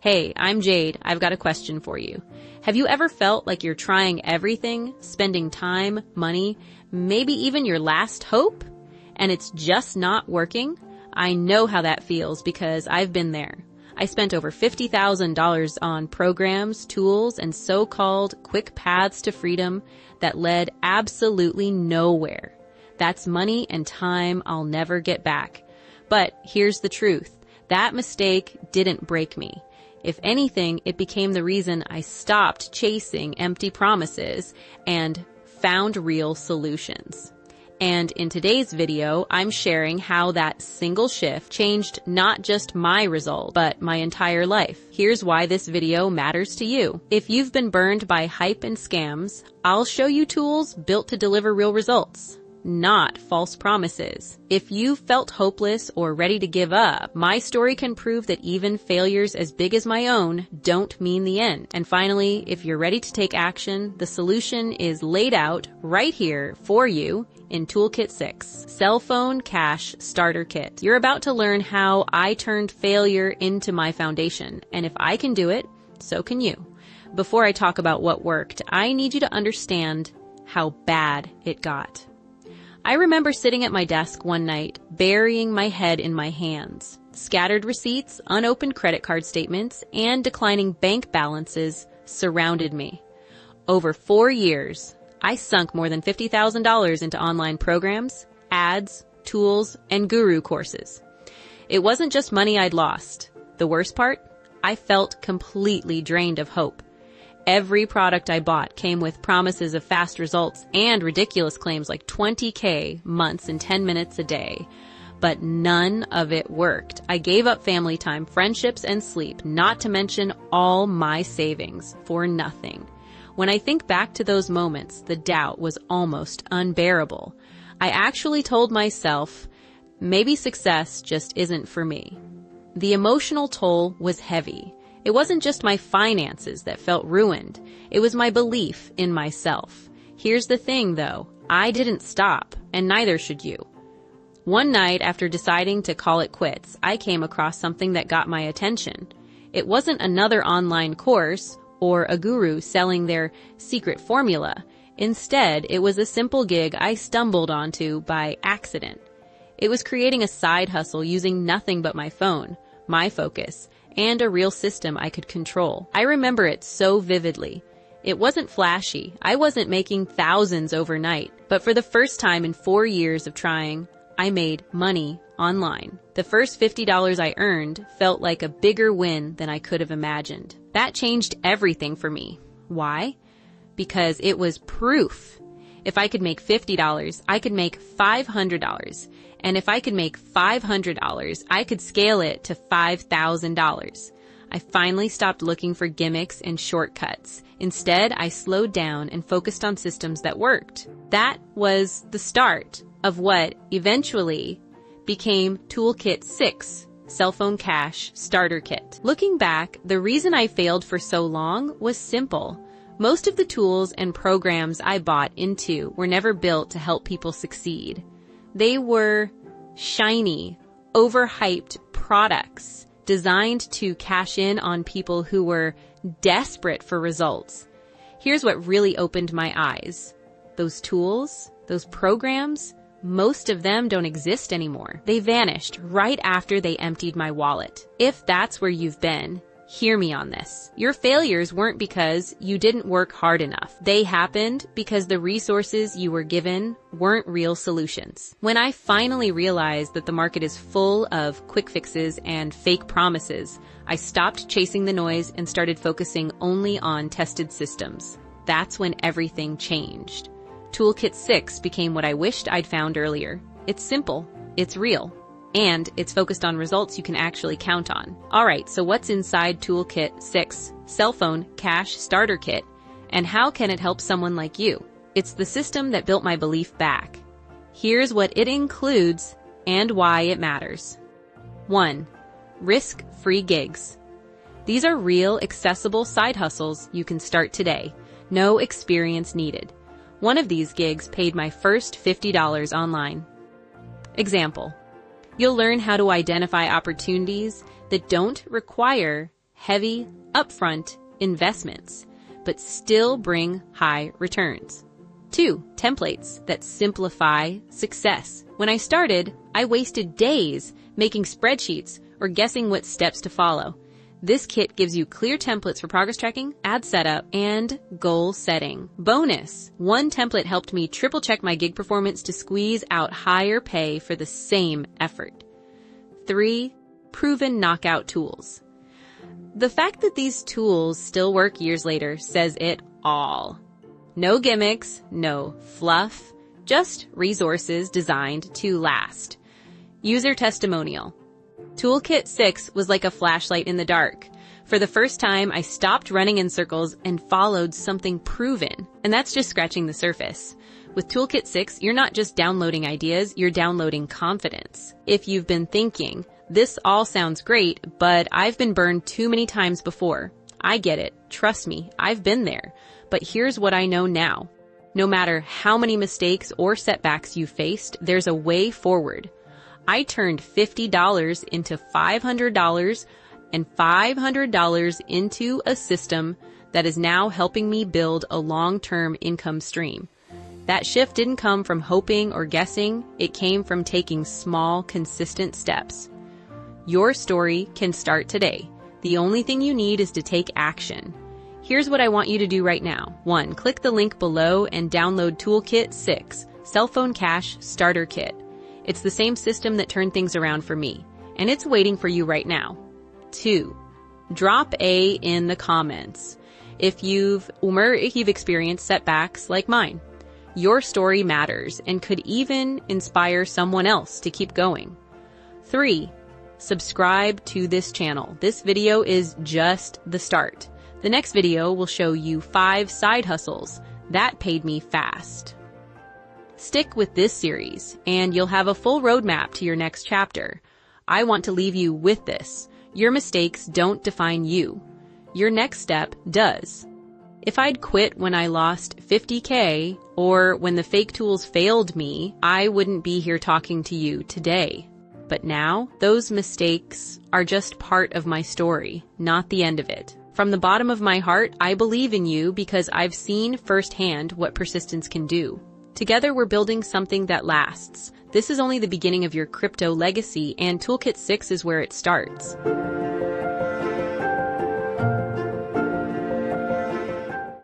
Hey, I'm Jade. I've got a question for you. Have you ever felt like you're trying everything, spending time, money, maybe even your last hope, and it's just not working? I know how that feels because I've been there. I spent over $50,000 on programs, tools, and so-called quick paths to freedom that led absolutely nowhere. That's money and time I'll never get back. But here's the truth. That mistake didn't break me. If anything, it became the reason I stopped chasing empty promises and found real solutions. And in today's video, I'm sharing how that single shift changed not just my result, but my entire life. Here's why this video matters to you. If you've been burned by hype and scams, I'll show you tools built to deliver real results, not false promises. If you felt hopeless or ready to give up, my story can prove that even failures as big as my own don't mean the end. And finally, if you're ready to take action, the solution is laid out right here for you in Toolkit 6, Cellphone Cash Starter Kit. You're about to learn how I turned failure into my foundation, and if I can do it, so can you. Before I talk about what worked, I need you to understand how bad it got. I remember sitting at my desk one night, burying my head in my hands. Scattered receipts, unopened credit card statements, and declining bank balances surrounded me. Over 4 years, I sunk more than $50,000 into online programs, ads, tools, and guru courses. It wasn't just money I'd lost. The worst part? I felt completely drained of hope. Every product I bought came with promises of fast results and ridiculous claims like 20K months and 10 minutes a day. But none of it worked. I gave up family time, friendships, and sleep, not to mention all my savings, for nothing. When I think back to those moments, the doubt was almost unbearable. I actually told myself, maybe success just isn't for me. The emotional toll was heavy. It wasn't just my finances that felt ruined. It was my belief in myself. Here's the thing, though. I didn't stop, and neither should you. One night, after deciding to call it quits, I came across something that got my attention. It wasn't another online course or a guru selling their secret formula. Instead, it was a simple gig I stumbled onto by accident. It was creating a side hustle using nothing but my phone, my focus, and a real system I could control. I remember it so vividly. It wasn't flashy. I wasn't making thousands overnight. But for the first time in 4 years of trying, I made money online. The first $50 I earned felt like a bigger win than I could have imagined. That changed everything for me. Why? Because it was proof. If I could make $50, I could make $500. And if I could make $500, I could scale it to $5,000. I finally stopped looking for gimmicks and shortcuts. Instead, I slowed down and focused on systems that worked. That was the start of what eventually became Toolkit 6, Cellphone Cash Starter Kit. Looking back, the reason I failed for so long was simple. Most of the tools and programs I bought into were never built to help people succeed. They were shiny, overhyped products designed to cash in on people who were desperate for results. Here's what really opened my eyes. Those tools, those programs, most of them don't exist anymore. They vanished right after they emptied my wallet. If that's where you've been, hear me on this. Your failures weren't because you didn't work hard enough. They happened because the resources you were given weren't real solutions. When I finally realized that the market is full of quick fixes and fake promises, I stopped chasing the noise and started focusing only on tested systems. That's when everything changed. Toolkit 6 became what I wished I'd found earlier. It's simple, it's real, and it's focused on results you can actually count on. Alright, so what's inside Toolkit 6, Cellphone Cash Starter Kit, and how can it help someone like you? It's the system that built my belief back. Here's what it includes and why it matters. 1. Risk-free gigs. These are real, accessible side hustles you can start today. No experience needed. One of these gigs paid my first $50 online. Example. You'll learn how to identify opportunities that don't require heavy, upfront investments, but still bring high returns. 2. Templates that simplify success. When I started, I wasted days making spreadsheets or guessing what steps to follow. This kit gives you clear templates for progress tracking, ad setup, and goal setting. Bonus! One template helped me triple check my gig performance to squeeze out higher pay for the same effort. 3. Proven knockout tools. The fact that these tools still work years later says it all. No gimmicks, no fluff, just resources designed to last. User testimonial. Toolkit 6 was like a flashlight in the dark. For the first time, I stopped running in circles and followed something proven. And that's just scratching the surface. With Toolkit 6, you're not just downloading ideas, you're downloading confidence. If you've been thinking, this all sounds great, but I've been burned too many times before. I get it. Trust me, I've been there. But here's what I know now. No matter how many mistakes or setbacks you faced, there's a way forward. I turned $50 into $500 and $500 into a system that is now helping me build a long-term income stream. That shift didn't come from hoping or guessing. It came from taking small, consistent steps. Your story can start today. The only thing you need is to take action. Here's what I want you to do right now. 1. Click the link below and download Toolkit 6, Cellphone Cash Starter Kit. It's the same system that turned things around for me, and it's waiting for you right now. 2. Drop A in the comments if you've experienced setbacks like mine. Your story matters and could even inspire someone else to keep going. 3. Subscribe to this channel. This video is just the start. The next video will show you 5 side hustles that paid me fast. Stick with this series, and you'll have a full roadmap to your next chapter. I want to leave you with this. Your mistakes don't define you. Your next step does. If I'd quit when I lost $50K or when the fake tools failed me, I wouldn't be here talking to you today. But now, those mistakes are just part of my story, not the end of it. From the bottom of my heart, I believe in you because I've seen firsthand what persistence can do. Together, we're building something that lasts. This is only the beginning of your crypto legacy, and Toolkit 6 is where it starts.